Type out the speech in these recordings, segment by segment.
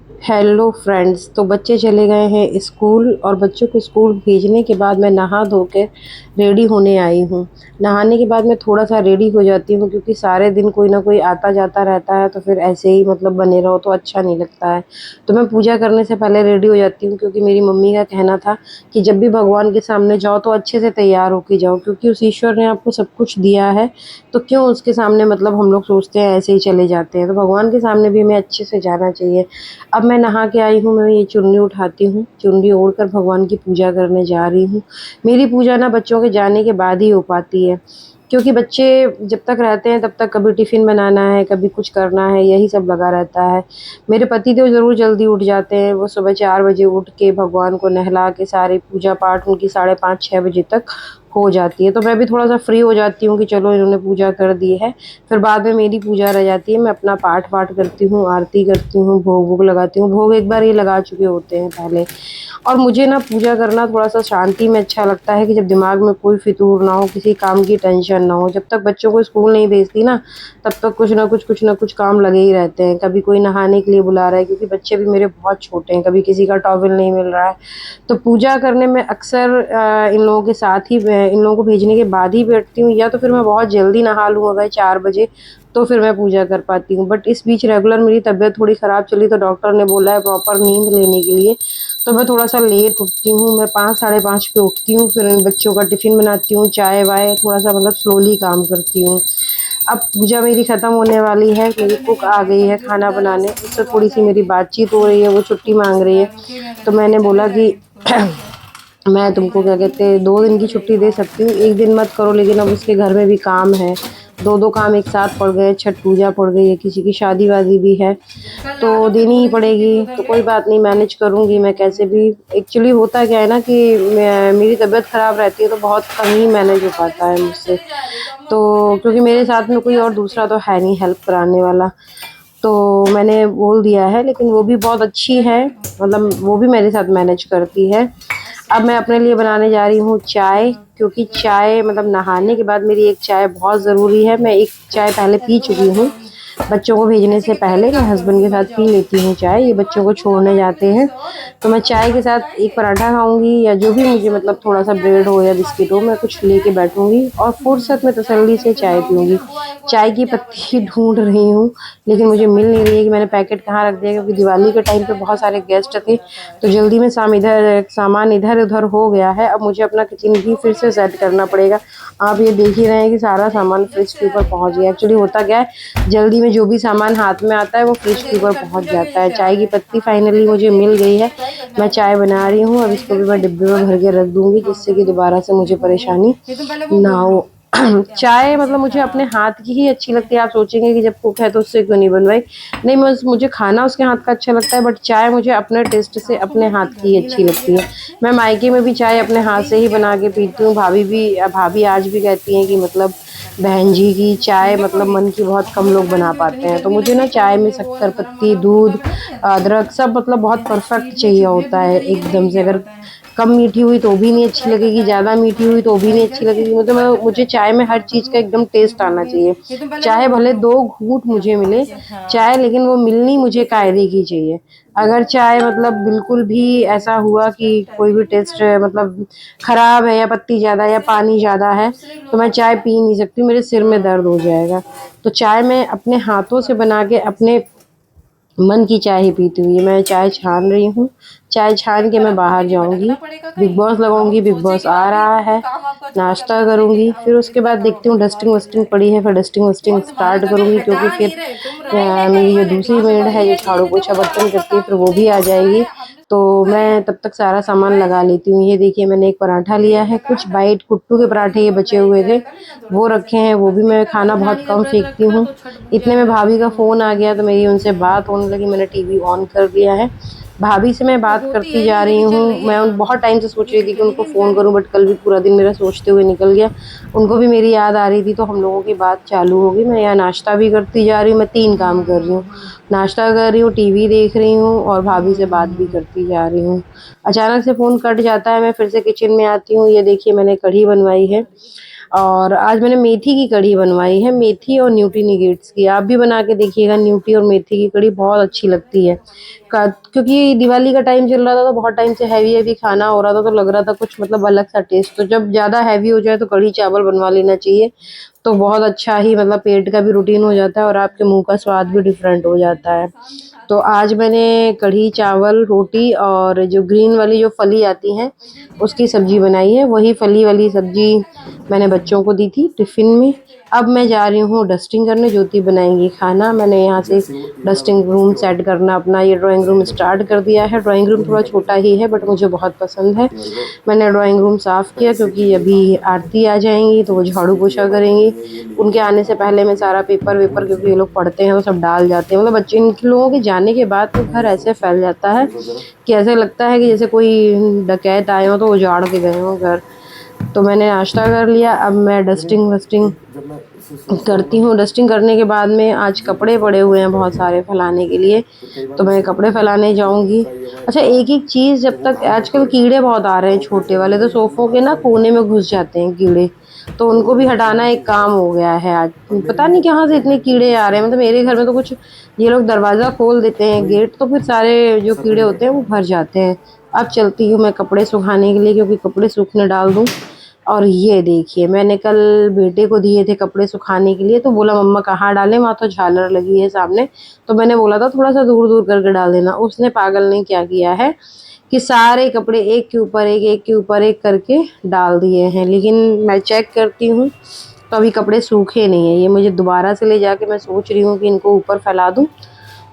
Hello friends. तो बच्चे चले गए हैं स्कूल और बच्चों को स्कूल भेजने के बाद मैं नहा धो के रेडी होने आई हूँ। नहाने के बाद मैं थोड़ा सा रेडी हो जाती हूँ क्योंकि सारे दिन कोई ना कोई आता जाता रहता है, तो फिर ऐसे ही मतलब बने रहो तो अच्छा नहीं लगता है। तो मैं पूजा करने से पहले रेडी हो जाती हूँ क्योंकि मेरी मम्मी का कहना था कि जब भी भगवान के सामने जाओ तो अच्छे से तैयार होके जाओ, क्योंकि उस ईश्वर ने आपको सब कुछ दिया है। तो क्यों उसके सामने मतलब हम लोग सोचते हैं ऐसे ही चले जाते हैं, तो भगवान के सामने भी हमें अच्छे से जाना चाहिए। अब मैं नहा के आई हूँ, मैं ये चुन्नी उठाती हूँ, चुन्नी ओढ़कर भगवान की पूजा करने जा रही हूँ। मेरी पूजा ना बच्चों के जाने के बाद ही हो पाती है, क्योंकि बच्चे जब तक रहते हैं तब तक कभी टिफ़िन बनाना है, कभी कुछ करना है, यही सब लगा रहता है। मेरे पति तो ज़रूर जल्दी उठ जाते हैं, वो सुबह 4 बजे उठ के भगवान को नहला के सारे पूजा पाठ उनकी साढ़े 5-6 बजे तक हो जाती है। तो मैं भी थोड़ा-सा फ्री हो जाती हूँ कि चलो इन्होंने पूजा कर दी है। फिर बाद में मेरी पूजा रह जाती है, मैं अपना पाठ-वाठ करती हूँ, आरती करती हूँ, भोग-वोग लगाती हूँ। भोग एक बार ये लगा चुके होते हैं पहले। और मुझे ना पूजा करना थोड़ा-सा शांति में अच्छा लगता है कि जब दिमाग में कोई फितूर ना हो, किसी काम की टेंशन ना हो। जब तक बच्चों को स्कूल नहीं भेजती ना, तब तक कुछ ना कुछ काम लगे ही रहते हैं। कभी कोई नहाने के लिए बुला रहा है, क्योंकि बच्चे भी मेरे बहुत छोटे हैं, कभी किसी का टॉवल नहीं मिल रहा है। तो पूजा करने में अक्सर इन लोगों के साथ ही इन लोगों को भेजने के बाद ही बैठती हूँ, या तो फिर मैं बहुत जल्दी नहा लूँ अगर 4 बजे, तो फिर मैं पूजा कर पाती हूँ। बट इस बीच रेगुलर मेरी तबीयत थोड़ी ख़राब चली, तो डॉक्टर ने बोला है प्रॉपर नींद लेने के लिए। तो मैं थोड़ा-सा लेट उठती हूँ, मैं 5 साढ़े 5 पे उठती हूँ, फिर इन बच्चों का टिफ़िन बनाती हूँ, चाय-वाय थोड़ा-सा मतलब स्लोली काम करती हूँ। अब पूजा मेरी ख़त्म होने वाली है, मेरी कुक आ गई है खाना बनाने, उससे थोड़ी-सी मेरी बातचीत हो रही है, वो छुट्टी माँग रही है। तो मैंने बोला कि मैं तुमको क्या कहते हैं 2 दिन की छुट्टी दे सकती हूँ, 1 दिन मत करो, लेकिन अब उसके घर में भी काम है। 2-2 काम एक साथ पड़ गए, छठ पूजा पड़ गई है, किसी की शादी-वादी भी है, तो देनी ही पड़ेगी। तो कोई बात नहीं, मैनेज करूँगी मैं कैसे भी। एक्चुअली होता क्या है ना कि मैं मेरी तबीयत ख़राब रहती है तो बहुत कम ही मैनेज हो पाता है मुझसे। तो क्योंकि मेरे साथ में कोई और दूसरा तो है नहीं हेल्प कराने वाला। तो मैंने बोल दिया है, लेकिन वो भी बहुत अच्छी है, मतलब वो भी मेरे साथ मैनेज करती है। अब मैं अपने लिए बनाने जा रही हूँ चाय, क्योंकि चाय मतलब नहाने के बाद मेरी एक चाय बहुत ज़रूरी है। मैं एक चाय पहले पी चुकी हूँ, बच्चों को भेजने से पहले मैं हस्बैंड के साथ पी लेती हूँ चाय, ये बच्चों को छोड़ने जाते हैं। तो मैं चाय के साथ एक पराठा खाऊँगी, या जो भी मुझे मतलब थोड़ा-सा ब्रेड हो या बिस्किट हो, मैं कुछ लेके बैठूँगी और फुर्सत में तसल्ली से चाय पीऊँगी। चाय की पत्ती ढूँढ रही हूँ, लेकिन मुझे मिल नहीं रही है कि मैंने पैकेट कहाँ रख दिया, क्योंकि दिवाली के टाइम पे बहुत सारे गेस्ट थे, तो जल्दी में सामान इधर-उधर हो गया है। अब मुझे अपना किचन भी फिर से सेट करना पड़ेगा। आप ये देख ही रहे हैं कि सारा सामान फ्रिज के ऊपर पहुँच गया। एक्चुअली होता क्या है, जल्दी में जो भी सामान हाथ में आता है वो फ्रिज के ऊपर पहुँच जाता है। चाय की पत्ती फाइनली मुझे मिल गई है। मैं चाय बना रही हूँ, अब इसको भी मैं डिब्बे में भर के रख दूँगी, जिससे कि दोबारा से मुझे परेशानी ना हो। चाय मतलब मुझे अपने हाथ की ही अच्छी लगती है। आप सोचेंगे कि जब कुक है तो उससे क्यों नहीं बनवाई? नहीं, मुझे खाना उसके हाथ का अच्छा लगता है, बट चाय मुझे अपने टेस्ट से अपने हाथ की ही अच्छी लगती है। मैं मायके में भी चाय अपने हाथ से ही बना के पीती हूँ। भाभी आज भी कहती हैं कि मतलब बहन जी की चाय मतलब मन की बहुत कम लोग बना पाते हैं। तो मुझे ना चाय में शक्कर पत्ती, दूध, अदरक सब मतलब बहुत परफेक्ट चाहिए होता है एकदम से। अगर कम मीठी हुई तो भी नहीं अच्छी लगेगी, ज़्यादा मीठी हुई तो भी नहीं अच्छी लगेगी। मतलब मुझे चाय में हर चीज़ का एकदम टेस्ट आना चाहिए। चाहे भले 2 घूँट मुझे मिले चाय, लेकिन वो मिलनी मुझे कायदे की चाहिए। अगर चाय मतलब बिल्कुल भी ऐसा हुआ कि कोई भी टेस्ट मतलब ख़राब है, या पत्ती ज़्यादा या पानी ज़्यादा है, तो मैं चाय पी नहीं सकती, मेरे सिर में दर्द हो जाएगा। तो चाय मैं अपने हाथों से बना के अपने मन की चाय ही पीती हूँ। ये मैं चाय छान रही हूँ, चाय छान के मैं बाहर जाऊँगी, बिग बॉस लगाऊँगी, बिग बॉस आ रहा है, नाश्ता करूँगी, फिर उसके बाद देखती हूँ डस्टिंग वस्टिंग पड़ी है, फिर डस्टिंग वस्टिंग स्टार्ट करूँगी, क्योंकि फिर मेरी जो दूसरी मेड है जो झाड़ू पोछा बर्तन करती है, फिर वो भी आ जाएगी। तो मैं तब तक सारा सामान लगा लेती हूँ। ये देखिए मैंने एक पराठा लिया है, कुछ वाइट कुट्टू के पराठे ये बचे हुए थे, वो रखे हैं, वो भी मैं खाना बहुत कम फेंकती हूँ। इतने में भाभी का फ़ोन आ गया, तो मेरी उनसे बात होने लगी, मैंने टीवी ऑन कर दिया है। भाभी से मैं बात करती जा रही हूँ, मैं उन बहुत टाइम से सोच रही थी कि उनको फ़ोन करूँ, बट कल भी पूरा दिन मेरा सोचते हुए निकल गया। उनको भी मेरी याद आ रही थी, तो हम लोगों की बात चालू हो गई। मैं यहाँ नाश्ता भी करती जा रही हूँ, मैं 3 काम कर रही हूँ, नाश्ता कर रही हूँ, टीवी देख रही हूँ और भाभी से बात भी करती जा रही हूँ। अचानक से फ़ोन कट जाता है, मैं फिर से किचन में आती हूँ, ये देखिए मैंने कढ़ी बनवाई है। और आज मैंने मेथी की कढ़ी बनवाई है, मेथी और न्यूट्रीनिगेट्स की। आप भी बना के देखिएगा, न्यूट्री और मेथी की कढ़ी बहुत अच्छी लगती है। क्योंकि दिवाली का टाइम चल रहा था तो बहुत टाइम से हैवी हैवी खाना हो रहा था, तो लग रहा था कुछ मतलब अलग सा टेस्ट। तो जब ज़्यादा हैवी हो जाए तो कढ़ी चावल बनवा लेना चाहिए, तो बहुत अच्छा ही मतलब पेट का भी रूटीन हो जाता है और आपके मुंह का स्वाद भी डिफरेंट हो जाता है। तो आज मैंने कढ़ी चावल, रोटी और जो ग्रीन वाली जो फली आती हैं उसकी सब्जी बनाई है। वही फली वाली सब्जी मैंने बच्चों को दी थी टिफ़िन में। अब मैं जा रही हूँ डस्टिंग करने, ज्योति बनाएंगी खाना। मैंने यहाँ से डस्टिंग रूम सेट करना अपना ये ड्राइंग रूम स्टार्ट कर दिया है। ड्राइंग रूम थोड़ा छोटा ही है बट मुझे बहुत पसंद है। मैंने ड्राइंग रूम साफ़ किया क्योंकि अभी आरती आ जाएंगी तो वो झाड़ू पोछा करेंगी। उनके आने से पहले मैं सारा पेपर वेपर, क्योंकि ये लोग पढ़ते हैं, वो सब डाल जाते हैं। मतलब बच्चे इन लोगों के जाने के बाद तो घर ऐसे फैल जाता है कि ऐसे लगता है कि जैसे कोई डकैत आए हों तो उजाड़ के गए हों घर। तो मैंने नाश्ता कर लिया, अब मैं डस्टिंग वस्टिंग करती हूँ। डस्टिंग करने के बाद में आज कपड़े पड़े हुए हैं बहुत सारे फैलाने के लिए, तो मैं कपड़े फैलाने जाऊँगी। अच्छा, एक-एक चीज़, जब तक आजकल कीड़े बहुत आ रहे हैं छोटे वाले, तो सोफ़ों के ना कोने में घुस जाते हैं कीड़े, तो उनको भी हटाना एक काम हो गया है आज। पता नहीं कहाँ से इतने कीड़े आ रहे हैं, मतलब मेरे घर में तो कुछ, ये लोग दरवाज़ा खोल देते हैं गेट, तो फिर सारे जो कीड़े होते हैं वो भर जाते हैं। अब चलती हूँ मैं कपड़े सुखाने के लिए, क्योंकि कपड़े सूखने डाल दूँ। और ये देखिए, मैंने कल बेटे को दिए थे कपड़े सुखाने के लिए, तो बोला मम्मा कहाँ डालें, वहाँ तो झालर लगी है सामने। तो मैंने बोला था थोड़ा सा दूर दूर करके डाल देना। उसने पागल ने क्या किया है कि सारे कपड़े एक के ऊपर एक के ऊपर एक करके डाल दिए हैं। लेकिन मैं चेक करती हूँ तो अभी कपड़े सूखे नहीं हैं। ये मुझे दोबारा से ले जाके, मैं सोच रही हूँ कि इनको ऊपर फैला दूँ,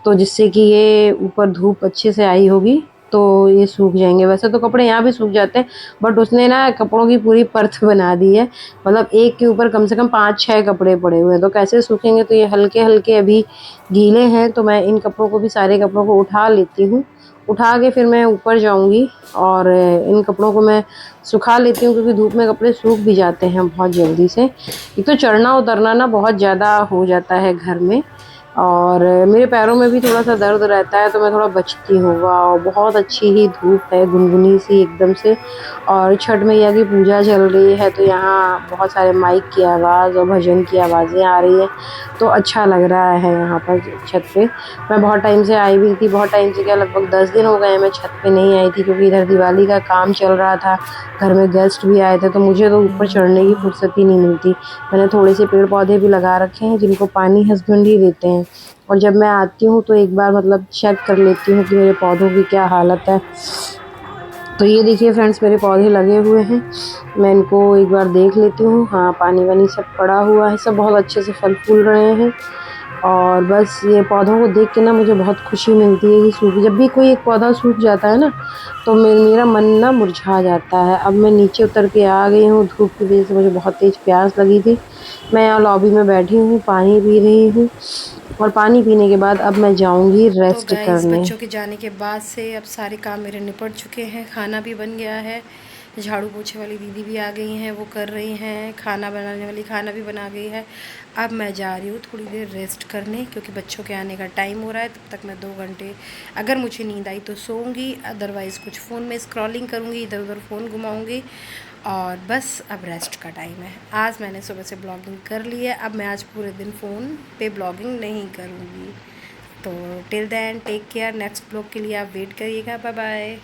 तो जिससे कि ये ऊपर धूप अच्छे से आई होगी तो ये सूख जाएंगे। वैसे तो कपड़े यहाँ भी सूख जाते हैं, बट उसने ना कपड़ों की पूरी परत बना दी है। मतलब एक के ऊपर कम से कम 5-6 कपड़े पड़े हुए हैं, तो कैसे सूखेंगे। तो ये हल्के हल्के अभी गीले हैं, तो मैं इन कपड़ों को भी, सारे कपड़ों को उठा लेती हूँ। उठा के फिर मैं ऊपर जाऊँगी और इन कपड़ों को मैं सुखा लेती हूँ, क्योंकि धूप में कपड़े सूख भी जाते हैं बहुत जल्दी से। एक तो चढ़ना उतरना ना बहुत ज़्यादा हो जाता है घर में, और मेरे पैरों में भी थोड़ा-सा दर्द रहता है, तो मैं थोड़ा बचती हूँ। वाह! बहुत अच्छी ही धूप है, गुनगुनी सी एकदम से, और छठ मैया की पूजा चल रही है, तो यहाँ बहुत सारे माइक की आवाज़ और भजन की आवाज़ें आ रही हैं, तो अच्छा लग रहा है यहाँ पर छत पे। मैं बहुत टाइम से आई भी थी, बहुत टाइम से क्या, लगभग 10 दिन हो गए हैं मैं छत पे नहीं आई थी, क्योंकि इधर दिवाली का काम चल रहा था, घर में गेस्ट भी आए थे, तो मुझे तो ऊपर चढ़ने की फुर्सत ही नहीं मिलती। मैंने थोड़े से पेड़-पौधे भी लगा रखे हैं, जिनको पानी हस्बैंड ही देते हैं, और जब मैं आती हूँ तो एक बार मतलब चेक कर लेती हूँ कि मेरे पौधों की क्या हालत है। तो ये देखिए फ्रेंड्स, मेरे पौधे लगे हुए हैं, मैं इनको एक बार देख लेती हूँ। हाँ, पानी-वानी सब पड़ा हुआ है, सब बहुत अच्छे से फल-फूल रहे हैं। और बस ये पौधों को देख के ना मुझे बहुत खुशी मिलती है कि सूख, जब भी कोई एक पौधा सूख जाता है ना, तो मेरा मन ना मुरझा जाता है। अब मैं नीचे उतर के आ गई हूँ, धूप की वजह से मुझे बहुत तेज़ प्यास लगी थी। मैं यहाँ लॉबी में बैठी हूँ, पानी पी रही हूँ, और पानी पीने के बाद अब मैं जाऊँगी तो रेस्ट गाइस, करने। बच्चों के जाने के बाद से अब सारे काम मेरे निपट चुके हैं। खाना भी बन गया है, झाड़ू पोछे वाली दीदी भी आ गई हैं, वो कर रही हैं, खाना बनाने वाली खाना भी बना गई है। अब मैं जा रही हूँ थोड़ी देर रेस्ट करने, क्योंकि बच्चों के आने का टाइम हो रहा है। तब तक मैं 2 घंटे, अगर मुझे नींद आई तो सोऊंगी, अदरवाइज़ कुछ फ़ोन में स्क्रॉलिंग करूँगी, इधर उधर फ़ोन घुमाऊँगी। और बस अब रेस्ट का टाइम है। आज मैंने सुबह से ब्लॉगिंग कर ली है, अब मैं आज पूरे दिन फ़ोन पे ब्लॉगिंग नहीं करूँगी। तो till then take care. Next blog के लिए आप वेट करिएगा। Bye bye.